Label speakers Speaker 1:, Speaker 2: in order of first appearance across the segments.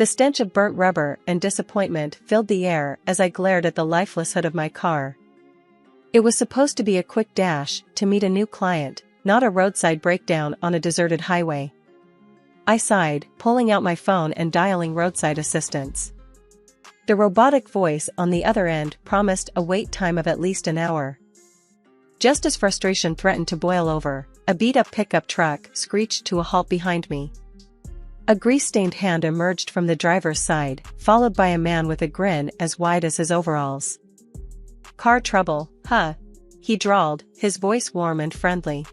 Speaker 1: The stench of burnt rubber and disappointment filled the air as I glared at the lifeless hood of my car. It was supposed to be a quick dash to meet a new client, not a roadside breakdown on a deserted highway. I sighed, pulling out my phone and dialing roadside assistance. The robotic voice on the other end promised a wait time of at least an hour. Just as frustration threatened to boil over, a beat-up pickup truck screeched to a halt behind me. A grease-stained hand emerged from the driver's side, followed by a man with a grin as wide as his overalls. "Car trouble, huh?" he drawled, his voice warm and friendly.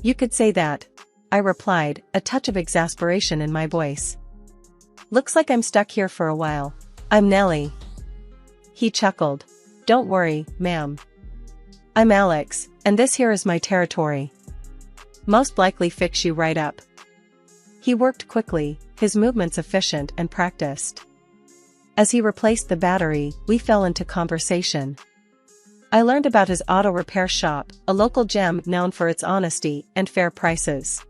Speaker 1: "You could say that," I replied, a touch of exasperation in my voice. "Looks like I'm stuck here for a while. I'm Nellie." He chuckled. "Don't worry, ma'am. I'm Alex, and this here is my territory. Most likely fix you right up." He worked quickly, his movements efficient and practiced. As he replaced the battery, we fell into conversation. I learned about his auto repair shop, a local gem known for its honesty and fair prices.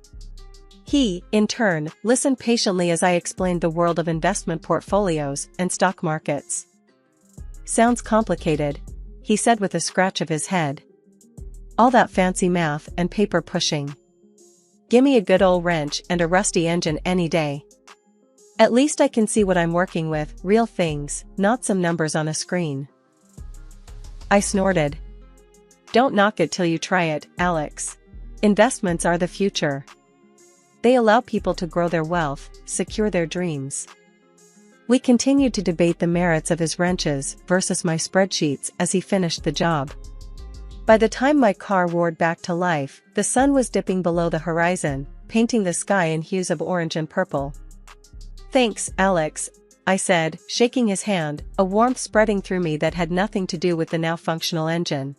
Speaker 1: He, in turn, listened patiently as I explained the world of investment portfolios and stock markets. "Sounds complicated," he said with a scratch of his head. "All that fancy math and paper pushing. Gimme a good old wrench and a rusty engine any day. At least I can see what I'm working with, real things, not some numbers on a screen." I snorted. "Don't knock it till you try it, Alex. Investments are the future. They allow people to grow their wealth, secure their dreams." We continued to debate the merits of his wrenches versus my spreadsheets as he finished the job. By the time my car roared back to life, the sun was dipping below the horizon, painting the sky in hues of orange and purple. "Thanks, Alex," I said, shaking his hand, a warmth spreading through me that had nothing to do with the now functional engine.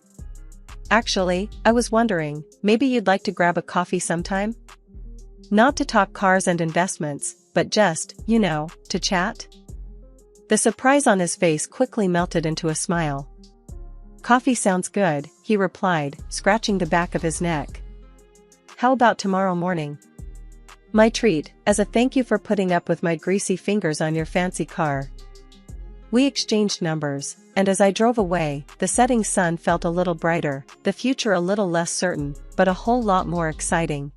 Speaker 1: "Actually, I was wondering, maybe you'd like to grab a coffee sometime? Not to talk cars and investments, but just, to chat?" The surprise on his face quickly melted into a smile. "Coffee sounds good," he replied, scratching the back of his neck. "How about tomorrow morning?" "My treat, as a thank you for putting up with my greasy fingers on your fancy car." We exchanged numbers, and as I drove away, the setting sun felt a little brighter, the future a little less certain, but a whole lot more exciting.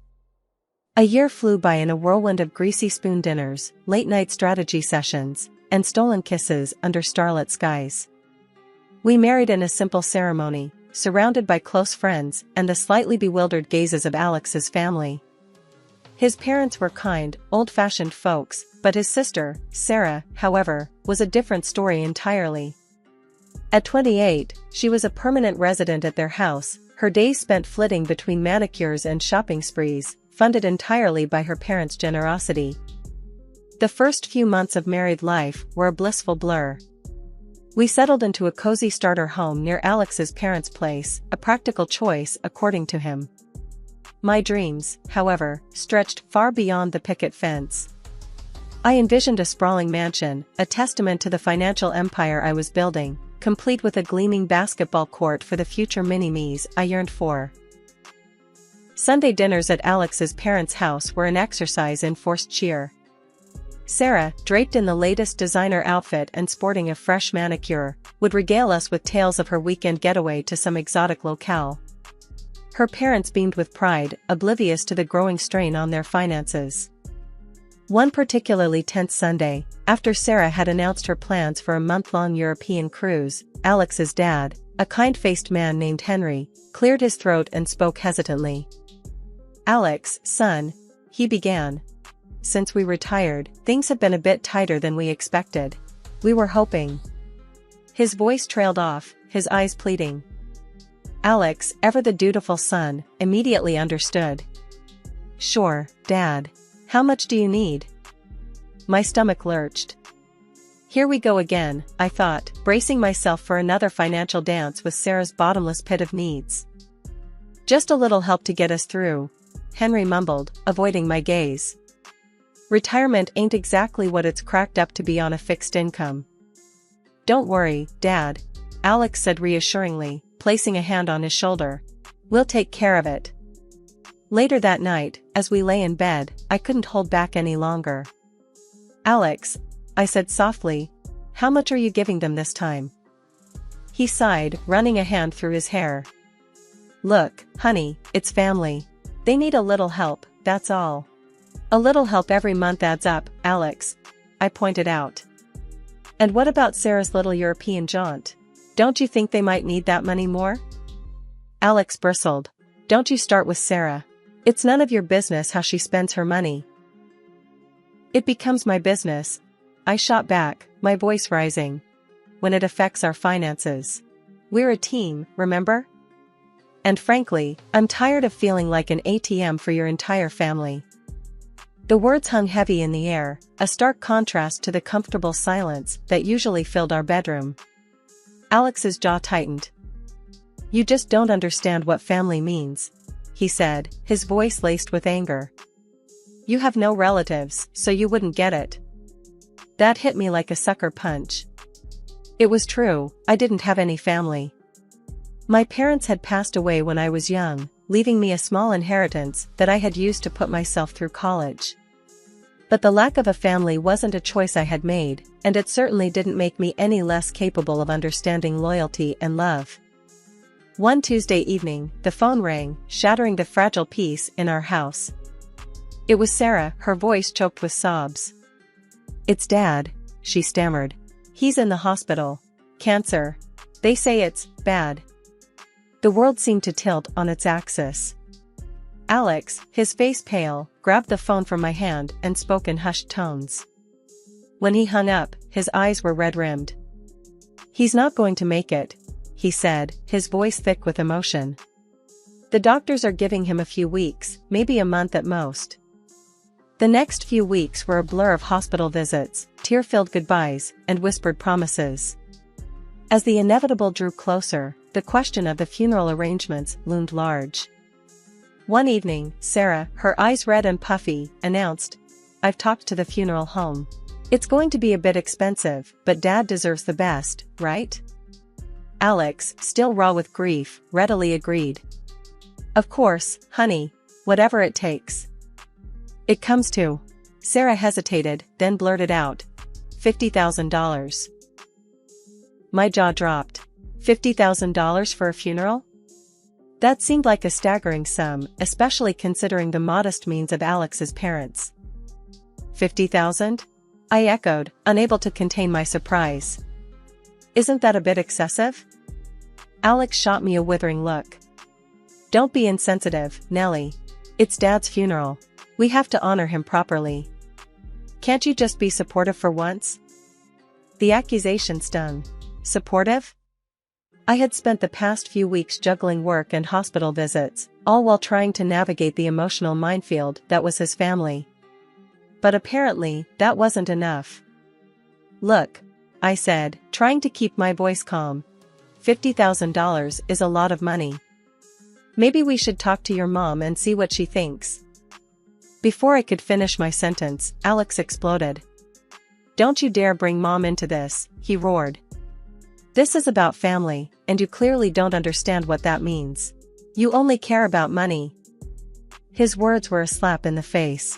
Speaker 1: A year flew by in a whirlwind of greasy spoon dinners, late-night strategy sessions, and stolen kisses under starlit skies. We married in a simple ceremony, surrounded by close friends and the slightly bewildered gazes of Alex's family. His parents were kind, old-fashioned folks, but his sister, Sarah, however, was a different story entirely. At 28, she was a permanent resident at their house, her days spent flitting between manicures and shopping sprees, funded entirely by her parents' generosity. The first few months of married life were a blissful blur. We settled into a cozy starter home near Alex's parents' place, a practical choice according to him. My dreams, however, stretched far beyond the picket fence. I envisioned a sprawling mansion, a testament to the financial empire I was building, complete with a gleaming basketball court for the future mini-me's I yearned for. Sunday dinners at Alex's parents' house were an exercise in forced cheer. Sarah, draped in the latest designer outfit and sporting a fresh manicure, would regale us with tales of her weekend getaway to some exotic locale. Her parents beamed with pride, oblivious to the growing strain on their finances. One particularly tense Sunday, after Sarah had announced her plans for a month-long European cruise, Alex's dad, a kind-faced man named Henry, cleared his throat and spoke hesitantly. "Alex, son," he began. "Since we retired, things have been a bit tighter than we expected. We were hoping—" His voice trailed off, his eyes pleading. Alex, ever the dutiful son, immediately understood. "Sure, Dad. How much do you need?" My stomach lurched. Here we go again, I thought, bracing myself for another financial dance with Sarah's bottomless pit of needs. "Just a little help to get us through," Henry mumbled, avoiding my gaze. "Retirement ain't exactly what it's cracked up to be on a fixed income." "Don't worry, Dad," Alex said reassuringly, placing a hand on his shoulder. "We'll take care of it." Later that night, as we lay in bed, I couldn't hold back any longer. Alex, I said softly, how much are you giving them this time? He sighed, running a hand through his hair. Look, honey, it's family. They need a little help, that's all. A little help every month adds up, Alex, I pointed out. And what about Sarah's little European jaunt? Don't you think they might need that money more? Alex bristled. Don't you start with Sarah. It's none of your business how she spends her money. It becomes my business, I shot back, my voice rising. When it affects our finances. We're a team, remember? And frankly, I'm tired of feeling like an ATM for your entire family. The words hung heavy in the air, a stark contrast to the comfortable silence that usually filled our bedroom. Alex's jaw tightened. You just don't understand what family means, he said, his voice laced with anger. You have no relatives, so you wouldn't get it. That hit me like a sucker punch. It was true, I didn't have any family. My parents had passed away when I was young, leaving me a small inheritance that I had used to put myself through college. But the lack of a family wasn't a choice I had made, and it certainly didn't make me any less capable of understanding loyalty and love. One Tuesday evening, the phone rang, shattering the fragile peace in our house. It was Sarah, her voice choked with sobs. It's Dad, she stammered. He's in the hospital. Cancer. They say it's bad. The world seemed to tilt on its axis. Alex, his face pale, grabbed the phone from my hand and spoke in hushed tones. When he hung up, his eyes were red-rimmed. He's not going to make it, he said, his voice thick with emotion. The doctors are giving him a few weeks, maybe a month at most. The next few weeks were a blur of hospital visits, tear-filled goodbyes, and whispered promises. As the inevitable drew closer, the question of the funeral arrangements loomed large. One evening, Sarah, her eyes red and puffy, announced, I've talked to the funeral home. It's going to be a bit expensive, but Dad deserves the best, right? Alex, still raw with grief, readily agreed. Of course, honey, whatever it takes. It comes to. Sarah hesitated, then blurted out, $50,000. My jaw dropped. $50,000 for a funeral? That seemed like a staggering sum, especially considering the modest means of Alex's parents. 50,000? I echoed, unable to contain my surprise. Isn't that a bit excessive? Alex shot me a withering look. Don't be insensitive, Nellie. It's Dad's funeral. We have to honor him properly. Can't you just be supportive for once? The accusation stung. Supportive? I had spent the past few weeks juggling work and hospital visits, all while trying to navigate the emotional minefield that was his family. But apparently, that wasn't enough. Look, I said, trying to keep my voice calm. $50,000 is a lot of money. Maybe we should talk to your mom and see what she thinks. Before I could finish my sentence, Alex exploded. Don't you dare bring Mom into this, he roared. This is about family, and you clearly don't understand what that means. You only care about money. His words were a slap in the face.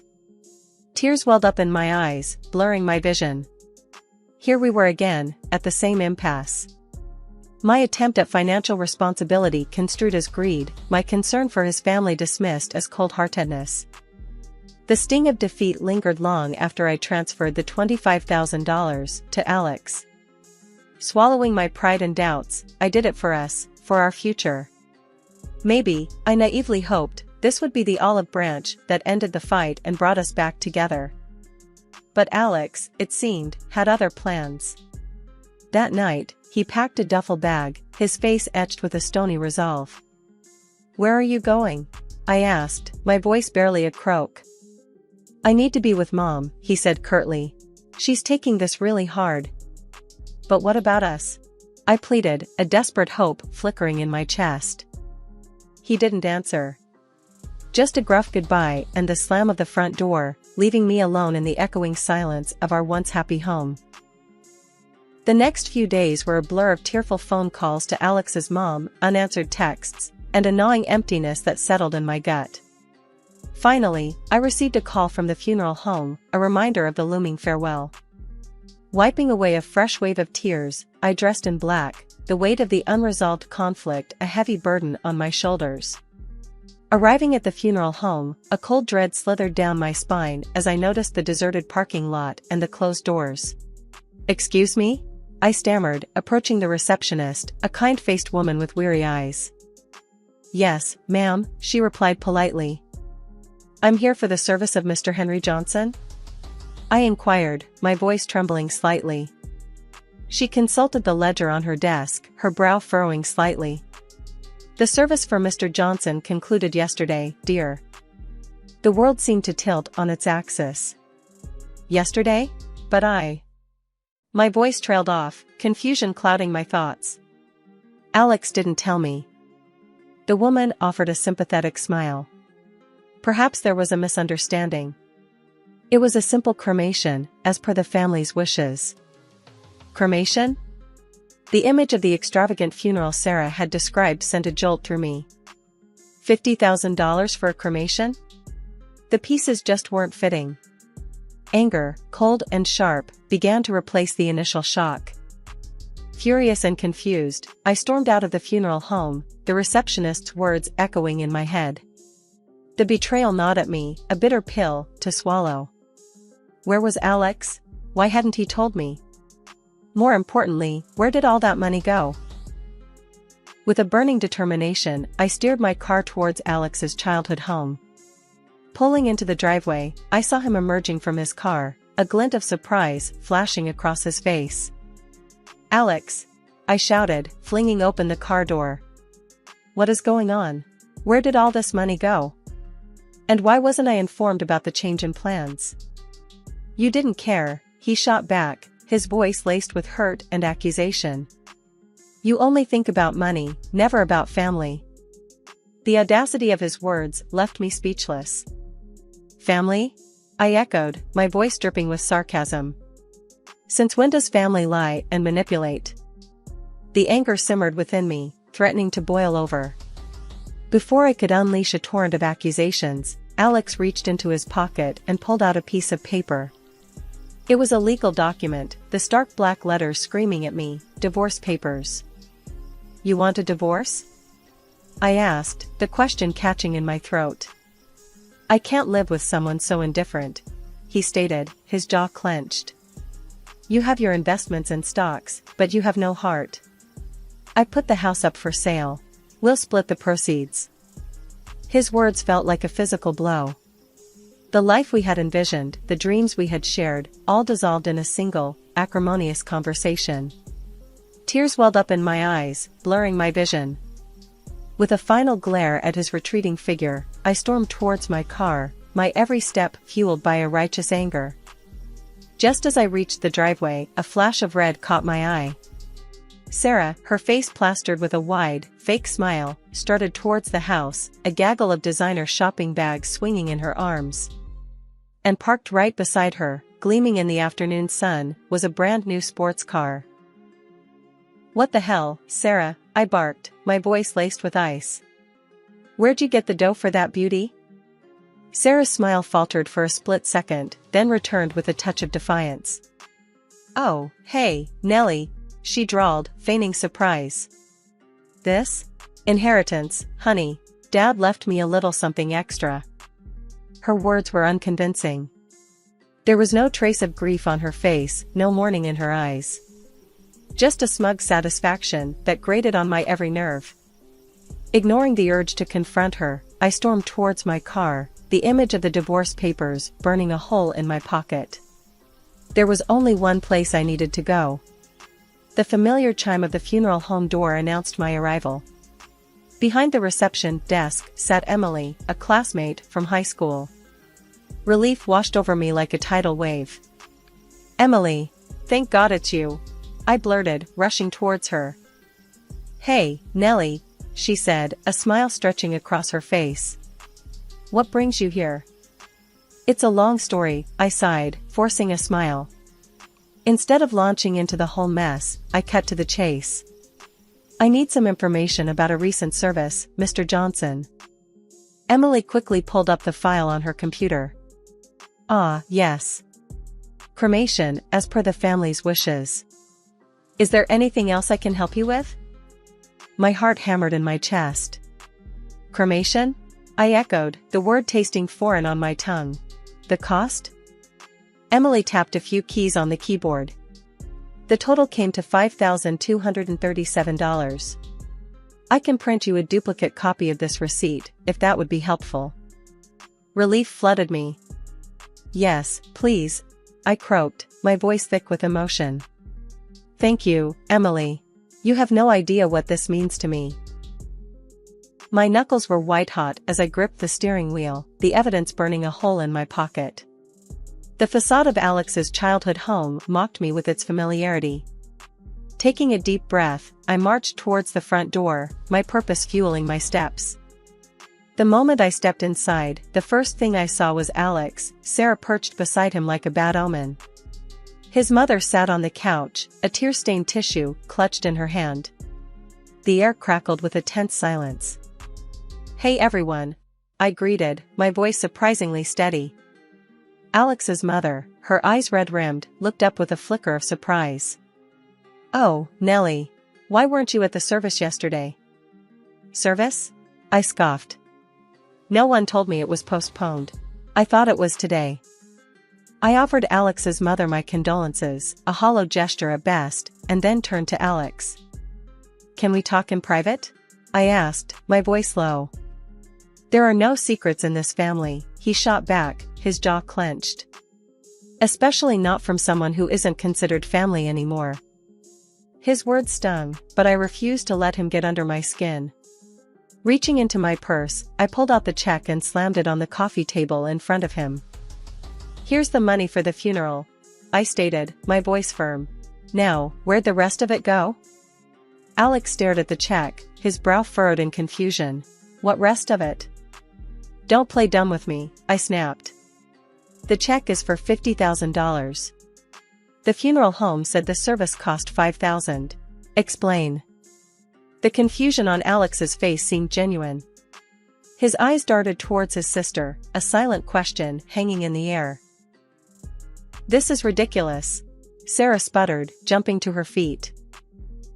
Speaker 1: Tears welled up in my eyes, blurring my vision. Here we were again, at the same impasse. My attempt at financial responsibility construed as greed, my concern for his family dismissed as cold-heartedness. The sting of defeat lingered long after I transferred the $25,000 to Alex. Swallowing my pride and doubts, I did it for us, for our future. Maybe, I naively hoped, this would be the olive branch that ended the fight and brought us back together. But Alex, it seemed, had other plans. That night, he packed a duffel bag, his face etched with a stony resolve. Where are you going? I asked, my voice barely a croak. I need to be with Mom, he said curtly. She's taking this really hard. But what about us? I pleaded, a desperate hope flickering in my chest. He didn't answer. Just a gruff goodbye and the slam of the front door, leaving me alone in the echoing silence of our once happy home. The next few days were a blur of tearful phone calls to Alex's mom, unanswered texts, and a gnawing emptiness that settled in my gut. Finally, I received a call from the funeral home, a reminder of the looming farewell. Wiping away a fresh wave of tears, I dressed in black, the weight of the unresolved conflict a heavy burden on my shoulders. Arriving at the funeral home, a cold dread slithered down my spine as I noticed the deserted parking lot and the closed doors. "Excuse me?" I stammered, approaching the receptionist, a kind-faced woman with weary eyes. "Yes, ma'am," she replied politely. "I'm here for the service of Mr. Henry Johnson?" I inquired, my voice trembling slightly. She consulted the ledger on her desk, her brow furrowing slightly. "The service for Mr. Johnson concluded yesterday, dear." The world seemed to tilt on its axis. Yesterday? But My voice trailed off, confusion clouding my thoughts. "Alex didn't tell me." The woman offered a sympathetic smile. "Perhaps there was a misunderstanding. It was a simple cremation, as per the family's wishes." Cremation? The image of the extravagant funeral Sarah had described sent a jolt through me. $50,000 for a cremation? The pieces just weren't fitting. Anger, cold and sharp, began to replace the initial shock. Furious and confused, I stormed out of the funeral home, the receptionist's words echoing in my head. The betrayal gnawed at me, a bitter pill to swallow. Where was Alex? Why hadn't he told me? More importantly, where did all that money go? With a burning determination, I steered my car towards Alex's childhood home. Pulling into the driveway, I saw him emerging from his car, a glint of surprise flashing across his face. "Alex!" I shouted, flinging open the car door. "What is going on? Where did all this money go? And why wasn't I informed about the change in plans?" "You didn't care," he shot back, his voice laced with hurt and accusation. "You only think about money, never about family." The audacity of his words left me speechless. "Family?" I echoed, my voice dripping with sarcasm. "Since when does family lie and manipulate?" The anger simmered within me, threatening to boil over. Before I could unleash a torrent of accusations, Alex reached into his pocket and pulled out a piece of paper. It was a legal document, the stark black letters screaming at me, "Divorce papers." "You want a divorce?" I asked, the question catching in my throat. "I can't live with someone so indifferent," he stated, his jaw clenched. "You have your investments and stocks, but you have no heart. I put the house up for sale. We'll split the proceeds." His words felt like a physical blow. The life we had envisioned, the dreams we had shared, all dissolved in a single, acrimonious conversation. Tears welled up in my eyes, blurring my vision. With a final glare at his retreating figure, I stormed towards my car, my every step fueled by a righteous anger. Just as I reached the driveway, a flash of red caught my eye. Sarah, her face plastered with a wide, fake smile, strutted towards the house, a gaggle of designer shopping bags swinging in her arms. And parked right beside her, gleaming in the afternoon sun, was a brand new sports car. "What the hell, Sarah?" I barked, my voice laced with ice. "Where'd you get the dough for that beauty?" Sarah's smile faltered for a split second, then returned with a touch of defiance. "Oh, hey, Nellie," she drawled, feigning surprise. "This? Inheritance, honey. Dad left me a little something extra." Her words were unconvincing. There was no trace of grief on her face, no mourning in her eyes. Just a smug satisfaction that grated on my every nerve. Ignoring the urge to confront her, I stormed towards my car, the image of the divorce papers burning a hole in my pocket. There was only one place I needed to go. The familiar chime of the funeral home door announced my arrival. Behind the reception desk sat Emily, a classmate from high school. Relief washed over me like a tidal wave. "Emily, thank God it's you," I blurted, rushing towards her. "Hey, Nellie," she said, a smile stretching across her face. "What brings you here?" "It's a long story," I sighed, forcing a smile. Instead of launching into the whole mess, I cut to the chase. "I need some information about a recent service, Mr. Johnson." Emily quickly pulled up the file on her computer. Ah, yes. Cremation, as per the family's wishes. Is there anything else I can help you with? My heart hammered in my chest. Cremation? I echoed, the word tasting foreign on my tongue. The cost? Emily tapped a few keys on the keyboard. The total came to $5,237. I can print you a duplicate copy of this receipt, if that would be helpful. Relief flooded me. Yes, please, I croaked, my voice thick with emotion. Thank you, Emily. You have no idea what this means to me. My knuckles were white-hot as I gripped the steering wheel, the evidence burning a hole in my pocket. The facade of Alex's childhood home mocked me with its familiarity. Taking a deep breath, I marched towards the front door, my purpose fueling my steps. The moment I stepped inside, the first thing I saw was Alex, Sarah perched beside him like a bad omen. His mother sat on the couch, a tear-stained tissue clutched in her hand. The air crackled with a tense silence. Hey everyone, I greeted, my voice surprisingly steady. Alex's mother, her eyes red-rimmed, looked up with a flicker of surprise. Oh, Nellie. Why weren't you at the service yesterday? Service? I scoffed. No one told me it was postponed. I thought it was today. I offered Alex's mother my condolences, a hollow gesture at best, and then turned to Alex. Can we talk in private? I asked, my voice low. There are no secrets in this family, he shot back, his jaw clenched. Especially not from someone who isn't considered family anymore. His words stung, but I refused to let him get under my skin. Reaching into my purse, I pulled out the check and slammed it on the coffee table in front of him. Here's the money for the funeral, I stated, my voice firm. Now, where'd the rest of it go? Alex stared at the check, his brow furrowed in confusion. What rest of it? Don't play dumb with me, I snapped. The check is for $50,000. The funeral home said the service cost $5,000. Explain. The confusion on Alex's face seemed genuine. His eyes darted towards his sister, a silent question hanging in the air. This is ridiculous, Sarah sputtered, jumping to her feet.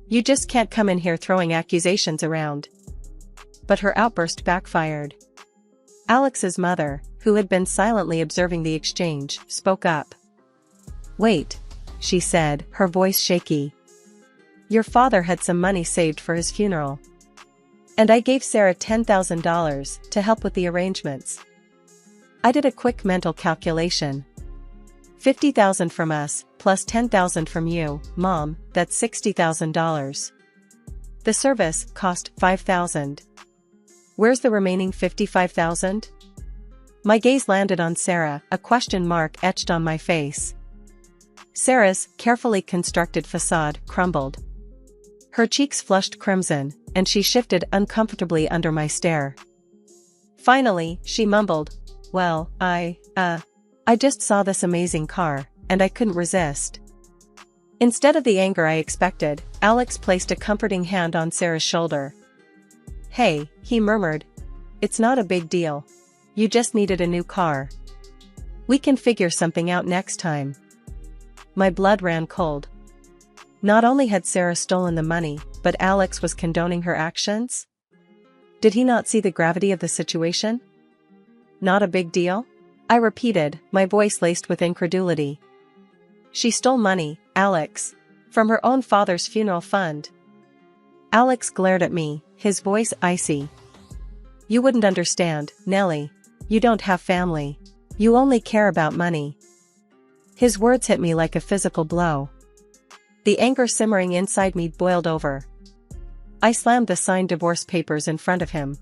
Speaker 1: You just can't come in here throwing accusations around. But her outburst backfired. Alex's mother, who had been silently observing the exchange, spoke up. Wait, she said, her voice shaky. Your father had some money saved for his funeral. And I gave Sarah $10,000 to help with the arrangements. I did a quick mental calculation. $50,000 from us, plus $10,000 from you, Mom, that's $60,000. The service cost $5,000. Where's the remaining $55,000? My gaze landed on Sarah, a question mark etched on my face. Sarah's carefully constructed facade crumbled. Her cheeks flushed crimson, and she shifted uncomfortably under my stare. Finally, she mumbled, well, I just saw this amazing car, and I couldn't resist. Instead of the anger I expected, Alex placed a comforting hand on Sarah's shoulder. Hey, he murmured. It's not a big deal. You just needed a new car. We can figure something out next time. My blood ran cold. Not only had Sarah stolen the money, but Alex was condoning her actions? Did he not see the gravity of the situation? Not a big deal? I repeated, my voice laced with incredulity. She stole money, Alex. From her own father's funeral fund. Alex glared at me, his voice icy. You wouldn't understand, Nellie. You don't have family. You only care about money. His words hit me like a physical blow. The anger simmering inside me boiled over. I slammed the signed divorce papers in front of him.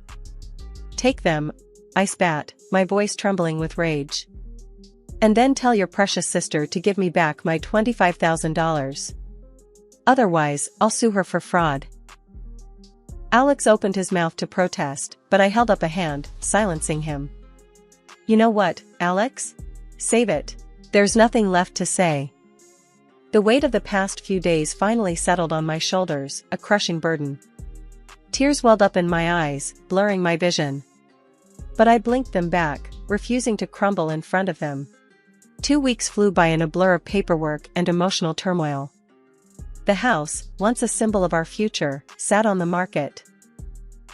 Speaker 1: Take them, I spat, my voice trembling with rage. And then tell your precious sister to give me back my $25,000. Otherwise, I'll sue her for fraud. Alex opened his mouth to protest, but I held up a hand, silencing him. You know what, Alex? Save it. There's nothing left to say. The weight of the past few days finally settled on my shoulders, a crushing burden. Tears welled up in my eyes, blurring my vision. But I blinked them back, refusing to crumble in front of them. 2 weeks flew by in a blur of paperwork and emotional turmoil. The house, once a symbol of our future, sat on the market.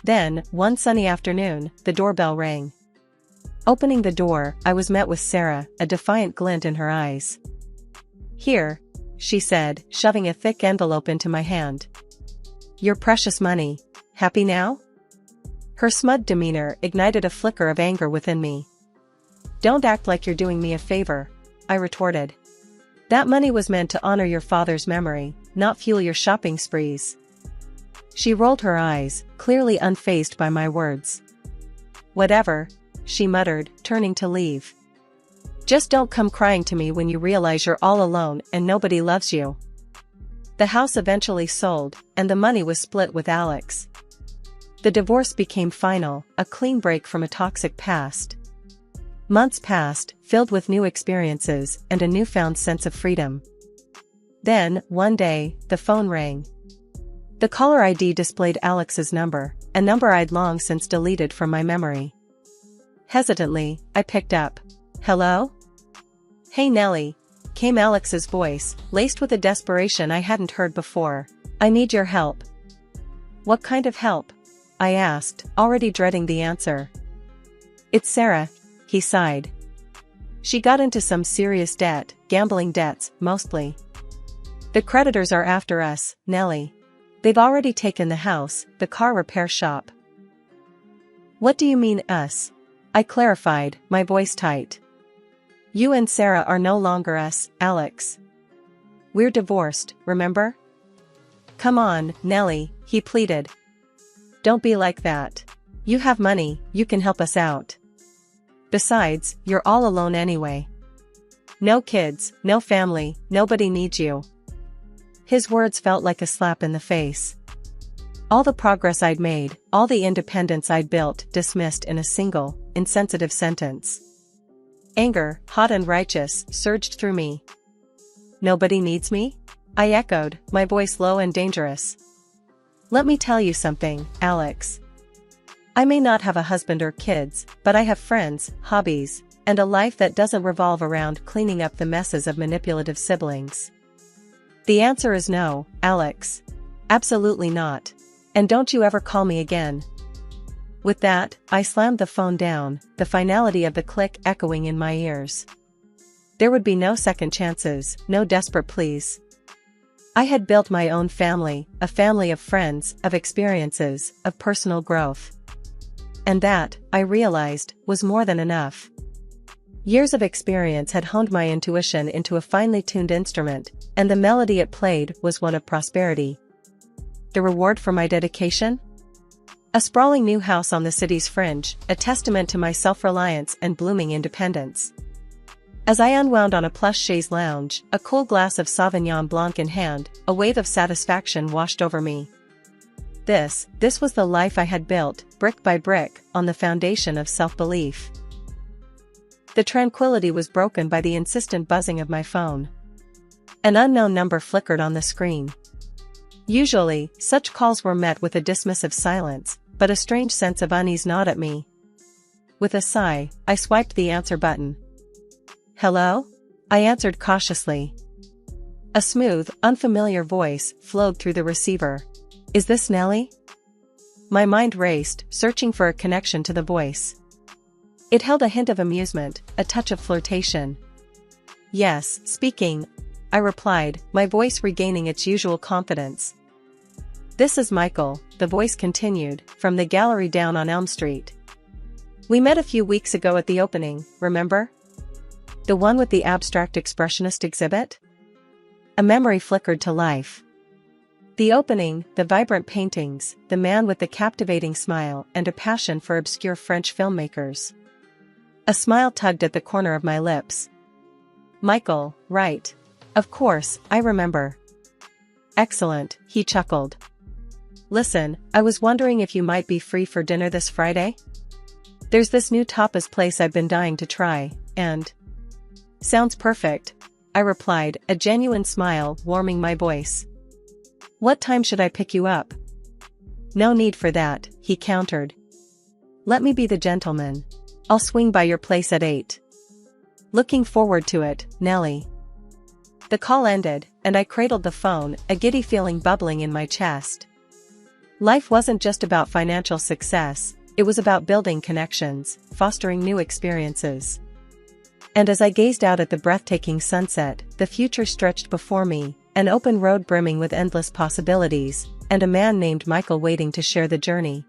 Speaker 1: Then, one sunny afternoon, the doorbell rang. Opening the door, I was met with Sarah, a defiant glint in her eyes. "Here," she said, shoving a thick envelope into my hand. "Your precious money. Happy now?" Her smug demeanor ignited a flicker of anger within me. "Don't act like you're doing me a favor," I retorted. "That money was meant to honor your father's memory, not fuel your shopping sprees." She rolled her eyes, clearly unfazed by my words. "Whatever," she muttered, turning to leave. "Just don't come crying to me when you realize you're all alone and nobody loves you." The house eventually sold, and the money was split with Alex. The divorce became final, a clean break from a toxic past. Months passed, filled with new experiences and a newfound sense of freedom. Then, one day, the phone rang. The caller ID displayed Alex's number, a number I'd long since deleted from my memory. Hesitantly, I picked up. "Hello?" "Hey Nellie," came Alex's voice, laced with a desperation I hadn't heard before. "I need your help." "What kind of help?" I asked, already dreading the answer. "It's Sarah," he sighed. "She got into some serious debt, gambling debts, mostly. The creditors are after us, Nellie. They've already taken the house, the car repair shop." "What do you mean, us?" I clarified, my voice tight. "You and Sarah are no longer us, Alex. We're divorced, remember?" "Come on, Nellie," he pleaded. "Don't be like that. You have money, you can help us out. Besides, you're all alone anyway. No kids, no family, nobody needs you." His words felt like a slap in the face. All the progress I'd made, all the independence I'd built, dismissed in a single, insensitive sentence. Anger, hot and righteous, surged through me. "Nobody needs me?" I echoed, my voice low and dangerous. "Let me tell you something, Alex. I may not have a husband or kids, but I have friends, hobbies, and a life that doesn't revolve around cleaning up the messes of manipulative siblings. The answer is no, Alex. Absolutely not. And don't you ever call me again." With that, I slammed the phone down, the finality of the click echoing in my ears. There would be no second chances, no desperate pleas. I had built my own family, a family of friends, of experiences, of personal growth. And that, I realized, was more than enough. Years of experience had honed my intuition into a finely tuned instrument, and the melody it played was one of prosperity. The reward for my dedication? A sprawling new house on the city's fringe, a testament to my self-reliance and blooming independence. As I unwound on a plush chaise lounge, a cool glass of Sauvignon Blanc in hand, a wave of satisfaction washed over me. This was the life I had built, brick by brick, on the foundation of self-belief. The tranquility was broken by the insistent buzzing of my phone. An unknown number flickered on the screen. Usually, such calls were met with a dismissive silence, but a strange sense of unease gnawed at me. With a sigh, I swiped the answer button. "Hello?" I answered cautiously. A smooth, unfamiliar voice flowed through the receiver. "Is this Nellie?" My mind raced, searching for a connection to the voice. It held a hint of amusement, a touch of flirtation. "Yes, speaking," I replied, my voice regaining its usual confidence. "This is Michael," the voice continued, "from the gallery down on Elm Street. We met a few weeks ago at the opening, remember? The one with the abstract expressionist exhibit?" A memory flickered to life. The opening, the vibrant paintings, the man with the captivating smile and a passion for obscure French filmmakers. A smile tugged at the corner of my lips. "Michael, right. Of course, I remember." "Excellent," he chuckled. "Listen, I was wondering if you might be free for dinner this Friday? There's this new tapas place I've been dying to try, and—" "Sounds perfect," I replied, a genuine smile warming my voice. "What time should I pick you up?" "No need for that," he countered. Let me be the gentleman. I'll swing by your place at 8. Looking forward to it, Nellie. The call ended, and I cradled the phone, a giddy feeling bubbling in my chest. Life wasn't just about financial success, it was about building connections, fostering new experiences. And as I gazed out at the breathtaking sunset, the future stretched before me, an open road brimming with endless possibilities, and a man named Michael waiting to share the journey.